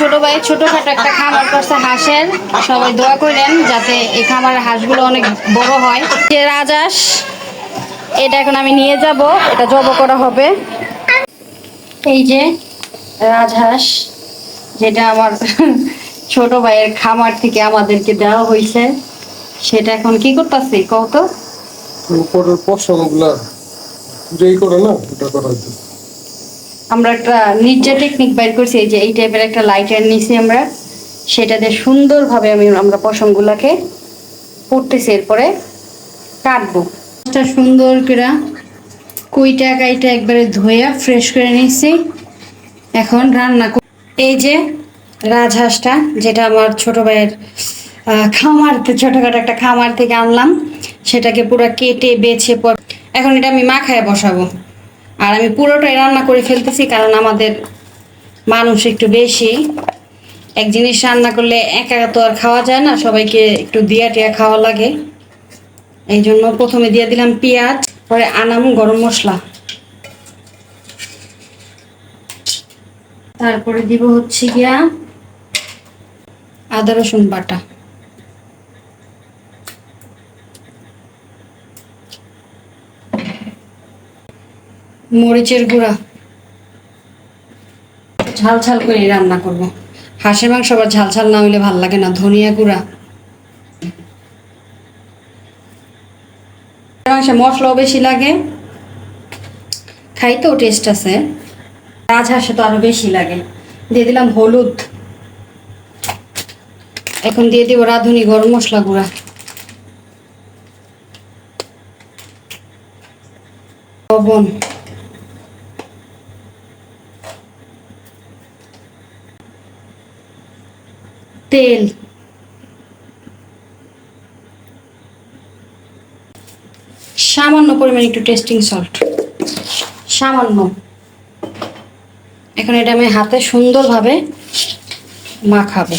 ছোট ভাই ছোটখাটো একটা খামার করছে হাঁসের, সবাই দোয়া করেন যাতে এই খামারের হাঁসগুলো অনেক বড় হয়। যে রাজহাঁস, এটা এখন আমি নিয়ে যাব, এটা জব করা হবে। এই যে রাজহাঁস, যেটা আমার ছোট ভাইয়ের খামার থেকে আমাদেরকে দেওয়া হয়েছে, সেটা এখন কি করতেছি কত উপরের পশমগুলা যেই করে না ওটা করা হইতেছে। আমরা একটা নির্জা টেকনিক বাইর করছি, এই যে এই টাইপের একটা লাইটার নিছি আমরা, সেটা দিয়ে সুন্দরভাবে আমরা পশমগুলাকে পড়তেছি, এরপরে কাটবো। সুন্দর করে কুইটা কাইটা একবারে ধোয়া ফ্রেশ করে নিছি, এখন রান্না। এই যে রাজহাঁসটা, যেটা আমার ছোট ভাইয়ের খামার, ছোটখাটো একটা খামার থেকে আনলাম, সেটাকে পুরো কেটে বেছে পর এখন এটা আমি মাখায় বসাবো। আর আমি পুরোটাই রান্না করে ফেলতেছি, কারণ আমাদের মানুষ একটু বেশি, এক জিনিস রান্না করলে একা তো আর খাওয়া যায় না, সবাইকে একটু দিয়া টিয়া খাওয়া লাগে। এই জন্য প্রথমে দিয়ে দিলাম পেঁয়াজ, পরে আনাম গরম মশলা, তারপরে দিব হচ্ছে গিয়া আদা রসুন বাটা, মরিচের গুঁড়া, ঝাল ঝাল করে রান্না করব। হাঁসের মাংস আবার ঝাল ঝাল না হইলে ভাল লাগে না। ধনিয়া গুঁড়া, মাংসে মশলাও বেশি লাগে, খাইতেও টেস্ট আছে, রাজহাঁসে তো আরো বেশি লাগে। দিয়ে দিলাম হলুদ, এখন দিয়ে দিব রাঁধুনি গরম মশলা গুঁড়া, লবণ, তেল, সামান্য পরিমাণ একটু টেস্টিং সল্ট, সামান্য। এখন এটা আমি হাতে সুন্দরভাবে মাখাবো।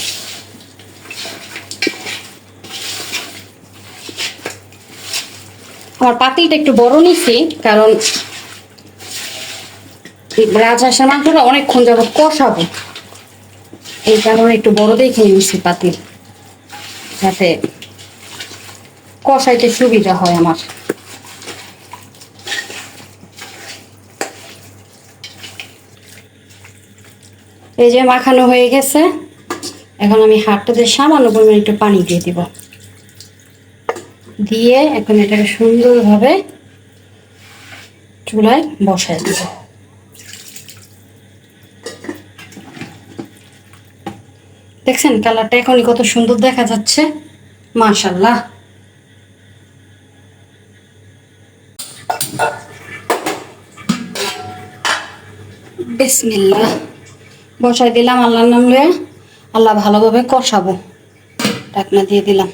আমার পাতিলটা একটু বড় নিছি, কারণ রাজহাঁসের মাংসটা অনেকক্ষণ যাবত কষাবো, এই কারণে একটু বড় দেখে নিছি পাতিল, যাতে কষাইতে সুবিধা হয় আমার। এই যে মাখানো হয়ে গেছে, এখন আমি হাতটা দিয়ে সামান্য পরিমাণ একটু পানি দিয়ে দিব, দিয়ে এখন এটাকে সুন্দরভাবে চুলায় বসায় দিব। দেখছেন কালারটা এখনই কত সুন্দর দেখা যাচ্ছে, মাশাআল্লাহ। বিসমিল্লাহ, বসাই দিলাম আল্লাহর নাম লয়ে, আল্লাহ ভালোভাবে কষাবো। ঢাকনা দিয়ে দিলাম।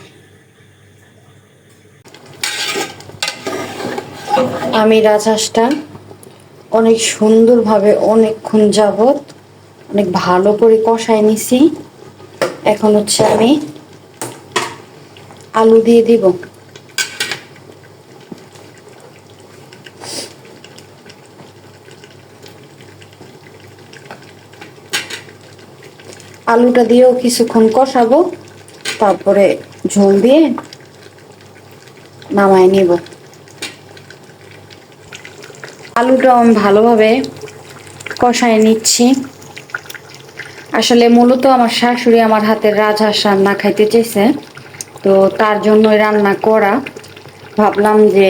আমি রাজহাঁসটা অনেক সুন্দরভাবে অনেকক্ষণ যাবত অনেক ভালো করে কষাই নিছি। এখন হচ্ছে আমি আলু দিয়ে দিব। আলুটা দিয়েও কিছুক্ষণ কষাবো, তারপরে ঝোল দিয়ে নামায় নিব। আলুটা আমি ভালোভাবে কষায় নিচ্ছি। আসলে মূলত আমার শাশুড়ি আমার হাতের রাজহাঁস রান্না খাইতে চাইছে, তো তার জন্যই রান্না করা। ভাবলাম যে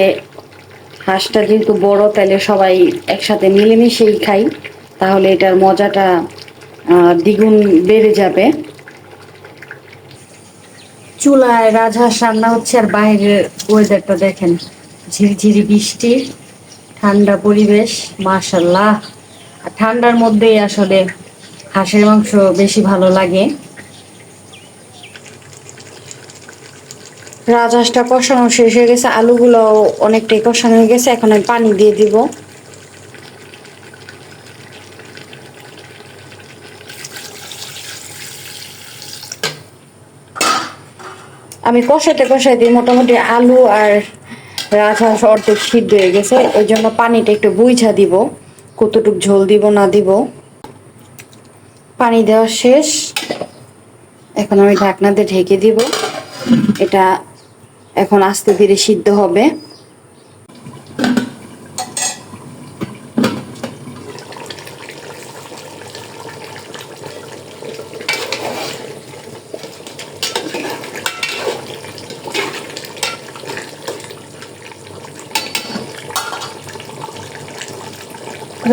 হাঁসটা যেহেতু বড়, তাহলে সবাই একসাথে মিলেমিশেই খাই, তাহলে এটার মজাটা দ্বিগুণ বেড়ে যাবে। চুলায় রাজহাঁস রান্না হচ্ছে, আর বাইরের ওয়েদারটা দেখেন, ঝিরিঝিরি বৃষ্টি, ঠান্ডা পরিবেশ, মাশাআল্লাহ। আর ঠান্ডার মধ্যেই আসলে হাঁসের মাংস বেশি ভালো লাগে। রাজহাঁসটা কষানো শেষ হয়ে গেছে, আলুগুলো অনেকটাই কষানো হয়ে গেছে, এখন আমি পানি দিয়ে দিব। আমি কষাইতে কষাইতে মোটামুটি আলু আর রাজহাঁস অর্ধেক সিদ্ধ হয়ে গেছে, ওই জন্য পানিটা একটু বুঝা দিব, কতটুক ঝোল দিব না দিব। পানি দেওয়া শেষ। এখন আমি ঢাকনা দিয়ে ঢেকে দিব। এটা এখন আস্তে ধীরে সিদ্ধ হবে।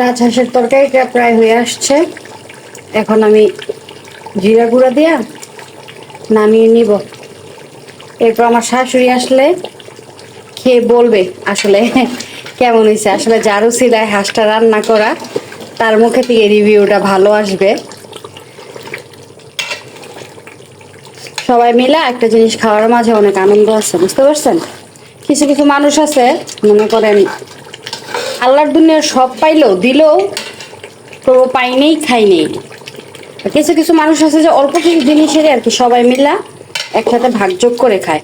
রাজহাঁসের তরকারিটা প্রায় হয়ে আসছে। এখন আমি জিরা গুঁড়া দিয়া নামিয়ে নিব। এরপর আমার শাশুড়ি আসলে খেয়ে বলবে আসলে কেমন হয়েছে। আসলে যারও সিলাই হাঁসটা রান্না করা, তার মুখে থেকে রিভিউটা ভালো আসবে। সবাই মিলে একটা জিনিস খাওয়ার মাঝে অনেক আনন্দ আছে, বুঝতে পারছেন? কিছু কিছু মানুষ আছে মনে করেন আল্লাহর দুনিয়ার সব পাইলেও দিলেও তো পাইনেই খাইনি। কিছু কিছু মানুষ আছে যে অল্প কিছু জিনিসেরই আর কি সবাই মিলা একসাথে ভাগযোগ করে খায়।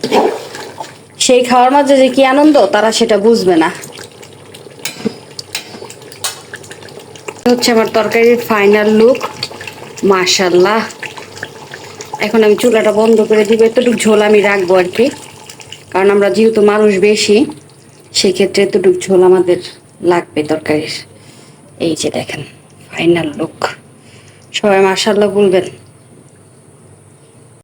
সেই খাওয়ার মাঝে যে কি আনন্দ তারা সেটা বুঝবে না। হচ্ছে আমার তরকারির ফাইনাল লুক। মাশাল্লাহ। এখন আমি চুলাটা বন্ধ করে দিব। এতটুকু ঝোল আমি রাখবো আর কি, কারণ আমরা যেহেতু মানুষ বেশি, সেক্ষেত্রে এতটুকু ঝোল আমাদের লাগবে তরকারির। এই যে দেখেন ফাইনাল লুক। সবাই মাশাল্লাহ বলবেন।